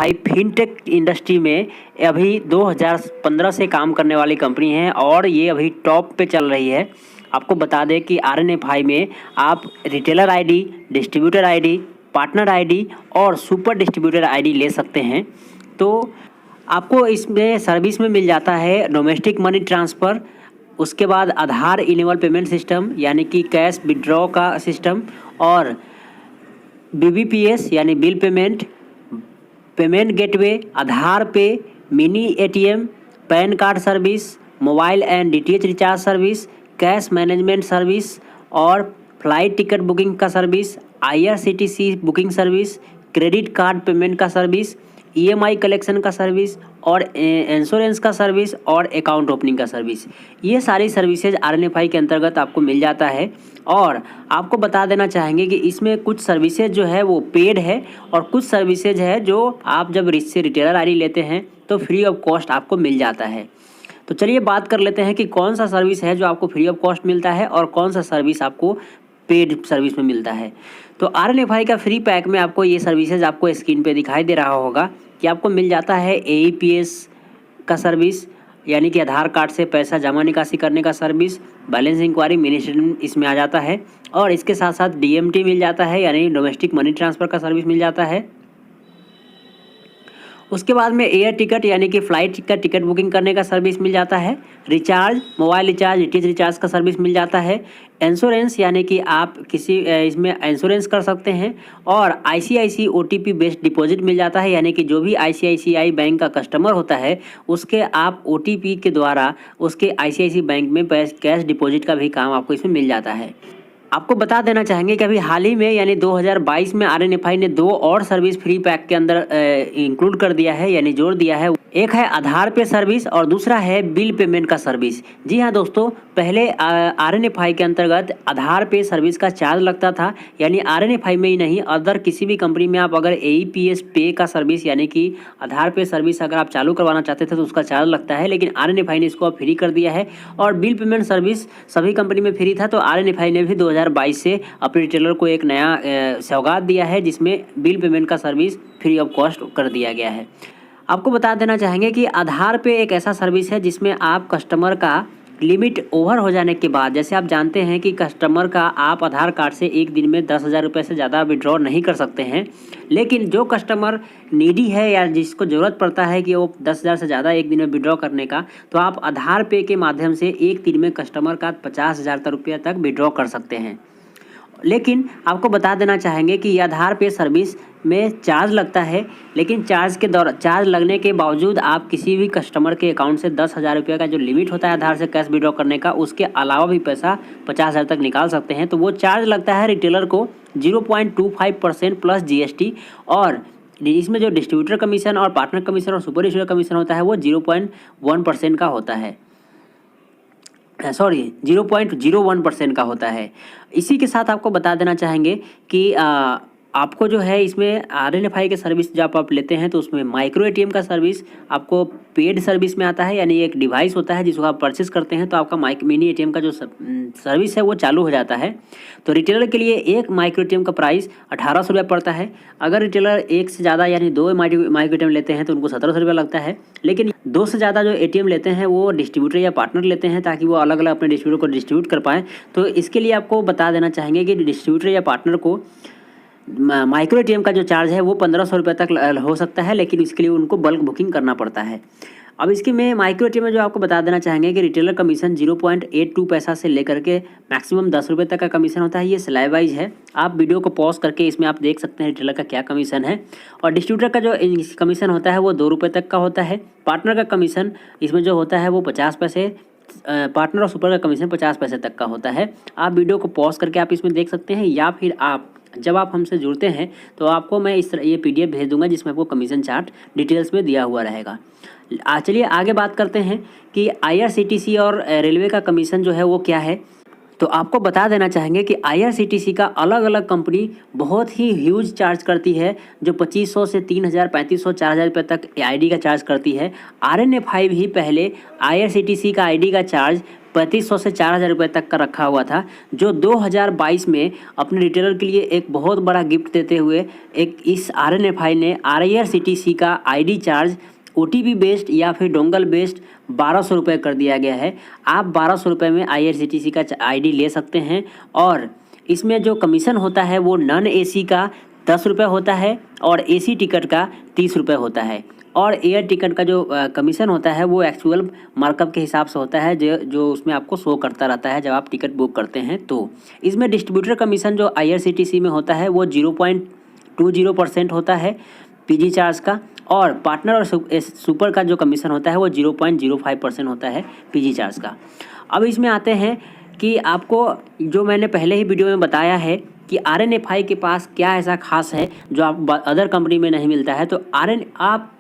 भाई fintech industry में अभी 2015 से काम करने वाली कंपनी है और ये अभी टॉप पे चल रही है। आपको बता दें कि RNFI में आप retailer ID, distributor ID, partner ID और सुपर डिस्ट्रीब्यूटर आईडी ले सकते हैं। तो आपको इसमें सर्विस में मिल जाता है डोमेस्टिक मनी ट्रांसफ़र, उसके बाद आधार इनेबल पेमेंट सिस्टम यानी कि कैश विड्रॉ का सिस्टम, और BBPS यानी बिल पेमेंट, पेमेंट गेटवे, आधार पे, mini ATM, pan card service, mobile and DTH recharge service, cash management service और फ्लाइट टिकट बुकिंग का service, IRCTC booking service, credit card payment का service, EMI collection का service और insurance का service और account opening का service. ये सारी सर्विसेज RNFI के अंतर्गत आपको मिल जाता है। और आपको बता देना चाहेंगे कि इसमें कुछ सर्विसेज जो है वो पेड है और कुछ सर्विसेज है जो आप जब से रिटेलर आईडी लेते हैं तो फ्री ऑफ कॉस्ट आपको मिल जाता है। तो चलिए बात कर लेते हैं कि कौन सा सर्विस है जो आपको फ्री ऑफ कॉस्ट मिलता है और कौन सा सर्विस आपको पेड सर्विस में मिलता है। तो RNFI का फ्री पैक में आपको ये सर्विसेज आपको स्क्रीन पे दिखाई दे रहा होगा कि आपको मिल जाता है AEPS का सर्विस यानी कि आधार कार्ड से पैसा जमा निकासी करने का service, balance enquiry mini statement इसमें आ जाता है और इसके साथ साथ DMT मिल जाता है यानी डोमेस्टिक मनी ट्रांसफ़र का सर्विस मिल जाता है। उसके बाद में एयर टिकट यानी कि फ़्लाइट का टिकट बुकिंग करने का सर्विस मिल जाता है, recharge, mobile recharge, DTH recharge का सर्विस मिल जाता है, इंश्योरेंस यानी कि आप किसी इसमें इंश्योरेंस कर सकते हैं और ICICI OTP बेस्ड डिपॉजिट मिल जाता है यानी कि जो भी ICICI बैंक का कस्टमर होता है उसके आप OTP के द्वारा उसके ICICI बैंक में कैश डिपॉजिट का भी काम आपको इसमें मिल जाता है। आपको बता देना चाहेंगे कि अभी हाल ही में यानी 2022 में RNFI ने 2 और सर्विस फ्री पैक के अंदर इंक्लूड कर दिया है यानी जोड़ दिया है। एक है आधार पे सर्विस और दूसरा है बिल पेमेंट का सर्विस। जी हाँ दोस्तों, पहले RNFI के अंतर्गत आधार पे सर्विस का चार्ज लगता था यानी RNFI में ही नहीं अदर किसी भी कंपनी में आप अगर AEPS पे का सर्विस यानी कि आधार पे सर्विस अगर आप चालू करवाना चाहते थे तो उसका चार्ज लगता है, लेकिन RNFI ने इसको अब फ्री कर दिया है। और बिल पेमेंट सर्विस सभी कंपनी में फ्री था तो RNFI ने भी 2022 से अपने रिटेलर को एक नया सौगात दिया है जिसमें बिल पेमेंट का सर्विस फ्री ऑफ कॉस्ट कर दिया गया है। आपको बता देना चाहेंगे कि आधार पे एक ऐसा सर्विस है जिसमें आप कस्टमर का लिमिट ओवर हो जाने के बाद, जैसे आप जानते हैं कि कस्टमर का आप आधार कार्ड से एक दिन में 10,000 रुपये से ज़्यादा विड्रॉ नहीं कर सकते हैं, लेकिन जो कस्टमर नीडी है या जिसको ज़रूरत पड़ता है कि वो 10,000 से ज़्यादा एक दिन में विड्रॉ करने का, तो आप आधार पे के माध्यम से एक दिन में कस्टमर का 50,000 रुपये तक विड्रॉ कर सकते हैं। लेकिन आपको बता देना चाहेंगे कि यह आधार पे सर्विस में चार्ज लगता है, लेकिन चार्ज लगने के बावजूद आप किसी भी कस्टमर के अकाउंट से 10,000 रुपये का जो लिमिट होता है आधार से कैश विड्रॉ करने का, उसके अलावा भी पैसा 50,000 तक निकाल सकते हैं। तो वो चार्ज लगता है रिटेलर को 0.25% प्लस GST और इसमें जो डिस्ट्रीब्यूटर कमीशन और पार्टनर कमीशन और सुपर डिस्ट्रीब्यूटर कमीशन होता है वो 0.1% का होता है, 0.01% का होता है। इसी के साथ आपको बता देना चाहेंगे कि आपको जो है इसमें RNFI के सर्विस जब आप लेते हैं तो उसमें माइक्रो ATM का सर्विस आपको पेड सर्विस में आता है यानी एक डिवाइस होता है जिसको आप परचेस करते हैं तो आपका मिनी ATM का जो सर्विस है वो चालू हो जाता है। तो रिटेलर के लिए एक माइक्रो ATM का प्राइस 1,800 रुपये पड़ता है। अगर रिटेलर एक से ज़्यादा यानी 2 माइक्रो ATM लेते हैं तो उनको 1,700 रुपये लगता है, लेकिन 2 से ज़्यादा जो ATM लेते हैं वो डिस्ट्रीब्यूटर या पार्टनर लेते हैं ताकि वो अलग अलग अपने डिस्ट्रीब्यूटर को डिस्ट्रीब्यूट कर पाएँ। तो इसके लिए आपको बता देना चाहेंगे कि डिस्ट्रीब्यूटर या पार्टनर को माइक्रो ATM का जो चार्ज है वो 1,500 रुपये तक हो सकता है, लेकिन इसके लिए उनको बल्क बुकिंग करना पड़ता है। अब इसके में माइक्रो ATM में जो आपको बता देना चाहेंगे कि रिटेलर कमीशन 0.82 पैसा से लेकर के मैक्सिमम 10 रुपये तक का कमीशन होता है। ये स्लैब वाइज है, आप वीडियो को पॉज करके इसमें आप देख सकते हैं रिटेलर का क्या कमीशन है। और डिस्ट्रीब्यूटर का जो कमीशन होता है वो 2 रुपये तक का होता है। पार्टनर का कमीशन इसमें जो होता है वो 50 पैसे, पार्टनर और सुपर का कमीशन 50 पैसे तक का होता है। आप वीडियो को पॉज करके आप इसमें देख सकते हैं, या फिर आप जब आप हमसे जुड़ते हैं तो आपको मैं इस तरह ये PDF भेज दूंगा जिसमें आपको कमीशन चार्ट डिटेल्स में दिया हुआ रहेगा। चलिए आगे बात करते हैं कि IRCTC और रेलवे का कमीशन जो है वो क्या है। तो आपको बता देना चाहेंगे कि IRCTC का अलग अलग कंपनी बहुत ही ह्यूज चार्ज करती है, जो 2500 से 3,000, 3,500, 4,000 रुपये तक ID का चार्ज करती है। RNFI भी पहले IRCTC का ID का चार्ज 3500 से 4000 रुपये तक का रखा हुआ था, जो 2022 में अपने रिटेलर के लिए एक बहुत बड़ा गिफ्ट देते हुए एक इस RNFI ने IRCTC का ID चार्ज OTP बेस्ड या फिर डोंगल बेस्ड 1200 रुपये कर दिया गया है। आप 1200 रुपये में IRCTC का ID ले सकते हैं और इसमें जो कमीशन होता है वो नॉन AC का 10 रुपये होता है और AC टिकट का 30 रुपये होता है और एयर टिकट का जो कमीशन होता है वो एक्चुअल मार्कअप के हिसाब से होता है जो उसमें आपको शो करता रहता है जब आप टिकट बुक करते हैं। तो इसमें डिस्ट्रीब्यूटर कमीशन जो IRCTC में होता है वो 0.20% होता है PG चार्ज का और पार्टनर और सुपर का जो कमीशन होता है वो 0.05% होता है PG चार्ज का। अब इसमें आते हैं कि आपको जो मैंने पहले ही वीडियो में बताया है कि RNFI के पास क्या ऐसा खास है जो आप अदर कंपनी में नहीं मिलता है। तो आप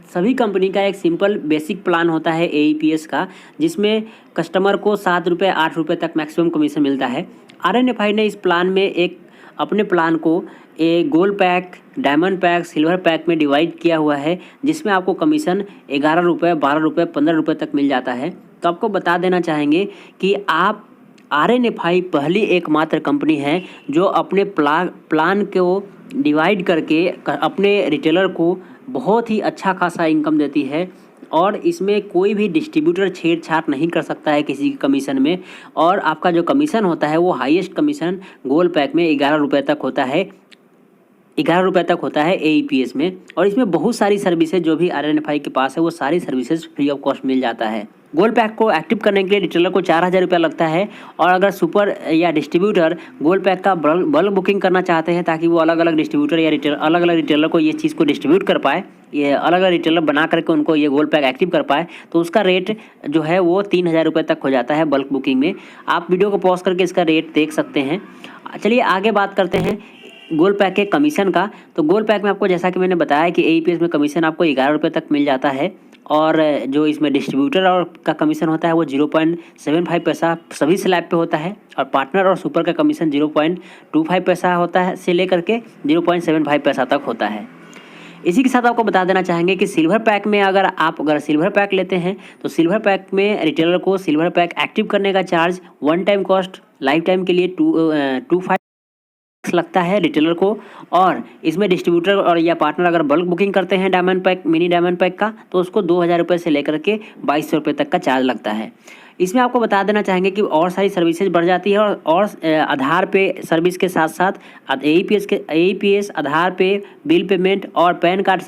सभी कंपनी का एक सिंपल बेसिक प्लान होता है AEPS का, जिसमें कस्टमर को 7 रुपये 8 रुपये तक मैक्सिमम कमीशन मिलता है। RNFI ने इस प्लान में एक अपने प्लान को gold pack, diamond pack, silver pack में डिवाइड किया हुआ है, जिसमें आपको कमीशन 11 रुपये, 12 रुपये, 15 रुपये तक मिल जाता है। तो आपको बता देना चाहेंगे कि आप RNFI पहली एकमात्र कंपनी है जो अपने प्लान को डिवाइड करके अपने रिटेलर को बहुत ही अच्छा खासा इनकम देती है और इसमें कोई भी डिस्ट्रीब्यूटर छेड़छाड़ नहीं कर सकता है किसी के कमीशन में। और आपका जो कमीशन होता है वो हाईएस्ट कमीशन गोल्ड पैक में 11 रुपये तक होता है, 11 रुपये तक होता है AEPS में। और इसमें बहुत सारी सर्विसेज जो भी RNFI के पास है वो सारी सर्विसेज फ्री ऑफ कॉस्ट मिल जाता है। गोल्ड पैक को एक्टिव करने के लिए रिटेलर को 4000 रुपया लगता है और अगर सुपर या डिस्ट्रीब्यूटर गोल्ड पैक का बल्क बुकिंग करना चाहते हैं ताकि वो अलग अलग डिस्ट्रीब्यूटर या अलग अलग रिटेलर को ये चीज़ को डिस्ट्रीब्यूट कर पाए, ये अलग अलग रिटेलर बना करके उनको ये गोल्ड पैक एक्टिव कर पाए, तो उसका रेट जो है वो 3000 रुपये तक हो जाता है बल्क बुकिंग में। आप वीडियो को पॉज करके इसका रेट देख सकते हैं। चलिए आगे बात करते हैं गोल्ड पैक के कमीशन का। तो गोल्ड पैक में आपको जैसा कि मैंने बताया कि AEPS में कमीशन आपको 11 रुपये तक मिल जाता है और जो इसमें डिस्ट्रीब्यूटर और का कमीशन होता है वो 0.75 पैसा सभी स्लैब पे होता है और पार्टनर और सुपर का कमीशन 0.25 पैसा होता है से लेकर के 0.75 पैसा तक होता है। इसी के साथ आपको बता देना चाहेंगे कि सिल्वर पैक में अगर सिल्वर पैक लेते हैं तो सिल्वर पैक में रिटेलर को सिल्वर पैक एक्टिव करने का charge one time cost life time के लिए 25 लगता है रिटेलर को। और इसमें डिस्ट्रीब्यूटर और या पार्टनर अगर बल्क बुकिंग करते हैं diamond pack, mini diamond pack का, तो उसको 2000 रुपये से लेकर के 2200 रुपये तक का चार्ज लगता है। इसमें आपको बता देना चाहेंगे कि और सारी सर्विसेज बढ़ जाती है और आधार पे सर्विस के साथ साथ AEPS आधार पे बिल पेमेंट और पैन कार्ड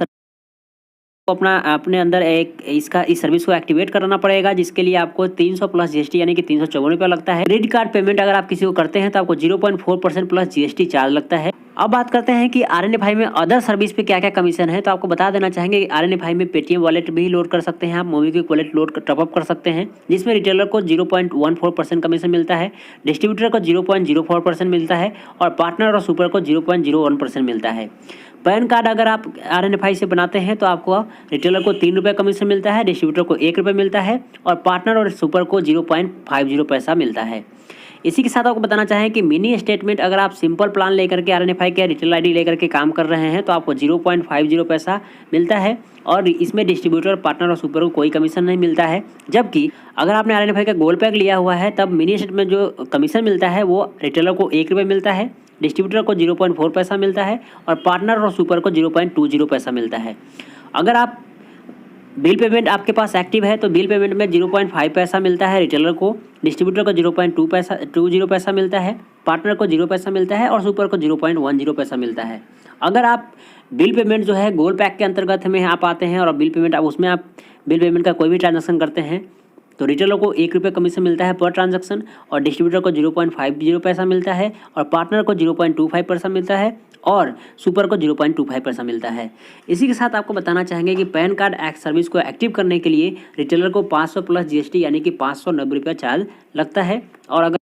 अपने अंदर इस सर्विस को एक्टिवेट कराना पड़ेगा, जिसके लिए आपको 300 प्लस GST यानी कि 354 रुपया लगता है। क्रेडिट कार्ड पेमेंट अगर आप किसी को करते हैं तो आपको 0.4% प्लस GST चार्ज लगता है। अब बात करते हैं कि RNFI में अदर सर्विस पे क्या क्या कमीशन है। तो आपको बता देना चाहेंगे कि RNFI में पेटीएम वॉलेट भी लोड कर सकते हैं, आप मोबीक्विक वॉलेट लोड टॉपअप कर सकते हैं, जिसमें रिटेलर को 0.14% कमीशन मिलता है, डिस्ट्रीब्यूटर को 0.04% मिलता है और पार्टनर और सुपर को 0.01% मिलता है। पैन कार्ड अगर आप RNFI से बनाते हैं तो आपको रिटेलर को 3 रुपये कमीशन मिलता है, डिस्ट्रीब्यूटर को 1 रुपये मिलता है और पार्टनर और सुपर को 0.50 पैसा मिलता है। इसी के साथ आपको बताना चाहें कि मिनी स्टेटमेंट अगर आप सिंपल प्लान लेकर के RNFI के रिटेल ID लेकर के काम कर रहे हैं तो आपको 0.50 पैसा मिलता है और इसमें डिस्ट्रीब्यूटर, पार्टनर और सुपर को कोई कमीशन नहीं मिलता है। जबकि अगर आपने RNFI का गोल्ड पैक लिया हुआ है तब मिनी स्टेटमेंट में जो कमीशन मिलता है वो रिटेलर को 1 रुपये मिलता है, डिस्ट्रीब्यूटर को 0.4 पैसा मिलता है और पार्टनर और सुपर को 0.20 पैसा मिलता है। अगर आप बिल पेमेंट आपके पास एक्टिव है तो बिल पेमेंट में 0.5 पैसा मिलता है रिटेलर को, डिस्ट्रीब्यूटर को 0.20 पैसा मिलता है, पार्टनर को 0 पैसा मिलता है और सुपर को 0.10 पैसा मिलता है। अगर आप बिल पेमेंट जो है गोल्ड पैक के अंतर्गत में आप आते हैं और बिल पेमेंट उसमें आप बिल पेमेंट का कोई भी ट्रांजैक्शन करते हैं तो रिटेलर को 1 रुपये कमीशन मिलता है पर ट्रांजैक्शन और डिस्ट्रीब्यूटर को 0.50 पैसा मिलता है और पार्टनर को 0.25 पैसा मिलता है और सुपर को 0.25 पैसा मिलता है। इसी के साथ आपको बताना चाहेंगे कि पैन कार्ड सर्विस को एक्टिव करने के लिए रिटेलर को 500 प्लस GST यानी कि 590 रुपया चार्ज लगता है और अगर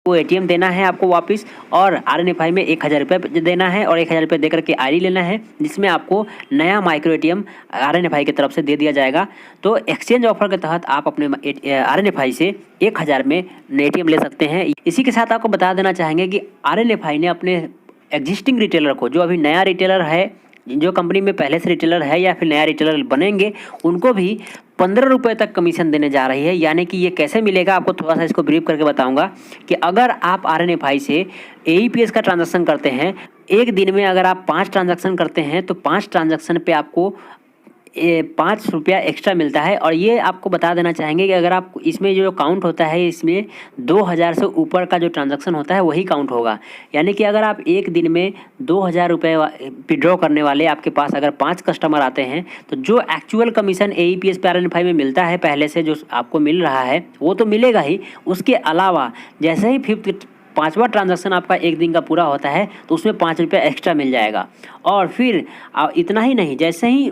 वो ATM देना है आपको वापस और RNFI में 1000 रुपये देना है और 1000 रुपये देकर के ID लेना है, जिसमें आपको नया माइक्रो ATM RNFI की तरफ से दे दिया जाएगा। तो एक्सचेंज ऑफर के तहत आप अपने RNFI से 1000 में ATM ले सकते हैं। इसी के साथ आपको बता देना चाहेंगे कि RNFI ने अपने एग्जिस्टिंग रिटेलर को, जो अभी नया रिटेलर है, जो कंपनी में पहले से रिटेलर है या फिर नया रिटेलर बनेंगे, उनको भी ₹15 तक कमीशन देने जा रही है। यानी कि ये कैसे मिलेगा, आपको थोड़ा सा इसको ब्रीफ करके बताऊंगा कि अगर आप RNFI से AEPS का ट्रांजैक्शन करते हैं, एक दिन में अगर आप 5 ट्रांजैक्शन करते हैं तो 5 ट्रांजैक्शन पे आपको ₹5 एक्स्ट्रा मिलता है। और ये आपको बता देना चाहेंगे कि अगर आप इसमें जो काउंट होता है, इसमें 2000 से ऊपर का जो ट्रांजैक्शन होता है वही काउंट होगा। यानी कि अगर आप एक दिन में ₹2000 विड्रॉ करने वाले आपके पास अगर 5 कस्टमर आते हैं, तो जो एक्चुअल कमीशन AEPS पे RNFI में मिलता है पहले से जो आपको मिल रहा है वो तो मिलेगा ही। उसके अलावा जैसे ही 5वां ट्रांजैक्शन आपका एक दिन का पूरा होता है तो उसमें ₹5 एक्स्ट्रा मिल जाएगा। और फिर इतना ही नहीं, जैसे ही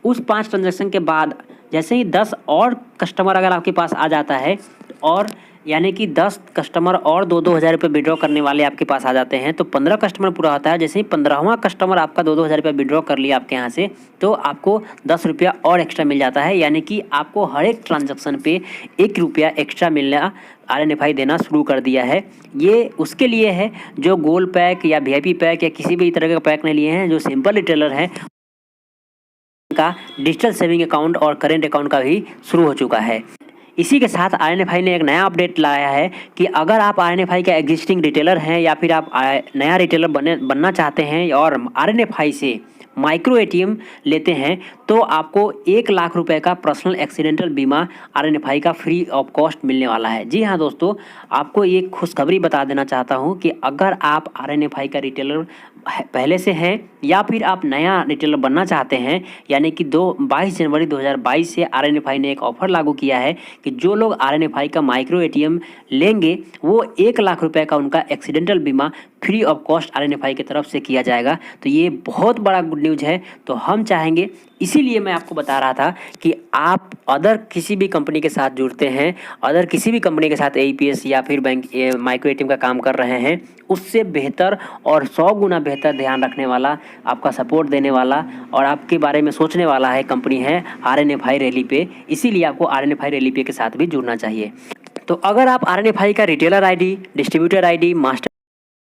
उस 5 ट्रांजैक्शन के बाद जैसे ही 10 और कस्टमर अगर आपके पास आ जाता है, और यानी कि 10 कस्टमर और ₹2-2 हज़ार विड्रॉ करने वाले आपके पास आ जाते हैं तो 15 कस्टमर पूरा होता है। जैसे ही 15वां कस्टमर आपका ₹2-2 हज़ार विड्रॉ कर लिया आपके यहाँ से, तो आपको ₹10 और एक्स्ट्रा मिल जाता है। यानी कि आपको हर एक ट्रांजैक्शन पे ₹1 एक्स्ट्रा मिलना RNFI देना शुरू कर दिया है। ये उसके लिए है जो गोल्ड पैक या VIP पैक या किसी भी तरह का पैक नहीं लिए हैं, जो सिंपल रिटेलर हैं का डिजिटल सेविंग अकाउंट और करेंट अकाउंट का भी शुरू हो चुका है। इसी के साथ RNFI ने एक नया अपडेट लाया है कि अगर आप RNFI का एग्जिस्टिंग रिटेलर हैं या फिर आप नया रिटेलर बनना चाहते हैं और RNFI से माइक्रो ATM लेते हैं तो आपको ₹1,00,000 का पर्सनल एक्सीडेंटल बीमा RNFI का फ्री ऑफ कॉस्ट मिलने वाला है। जी हाँ दोस्तों, आपको ये खुशखबरी बता देना चाहता हूँ कि अगर आप RNFI का रिटेलर पहले से हैं या फिर आप नया रिटेलर बनना चाहते हैं, यानी कि 22 जनवरी 2022 से RNFI ने एक ऑफ़र लागू किया है कि जो लोग RNFI का माइक्रो ATM लेंगे वो ₹1,00,000 का उनका एक्सीडेंटल बीमा फ्री ऑफ कॉस्ट RNFI की तरफ से किया जाएगा। तो ये बहुत बड़ा गुड न्यूज़ है। तो हम चाहेंगे, इसीलिए मैं आपको बता रहा था कि आप अदर किसी भी कंपनी के साथ जुड़ते हैं, अदर किसी भी कंपनी के साथ AEPS या फिर बैंक माइक्रो ATM का काम कर रहे हैं, उससे बेहतर और 100 गुना बेहतर ध्यान रखने वाला, आपका सपोर्ट देने वाला और आपके बारे में सोचने वाला है कंपनी है RNFI रैली पे। इसीलिए आपको RNFI रैली पे के साथ भी जुड़ना चाहिए। तो अगर आप RNFI का retailer ID, distributor ID, master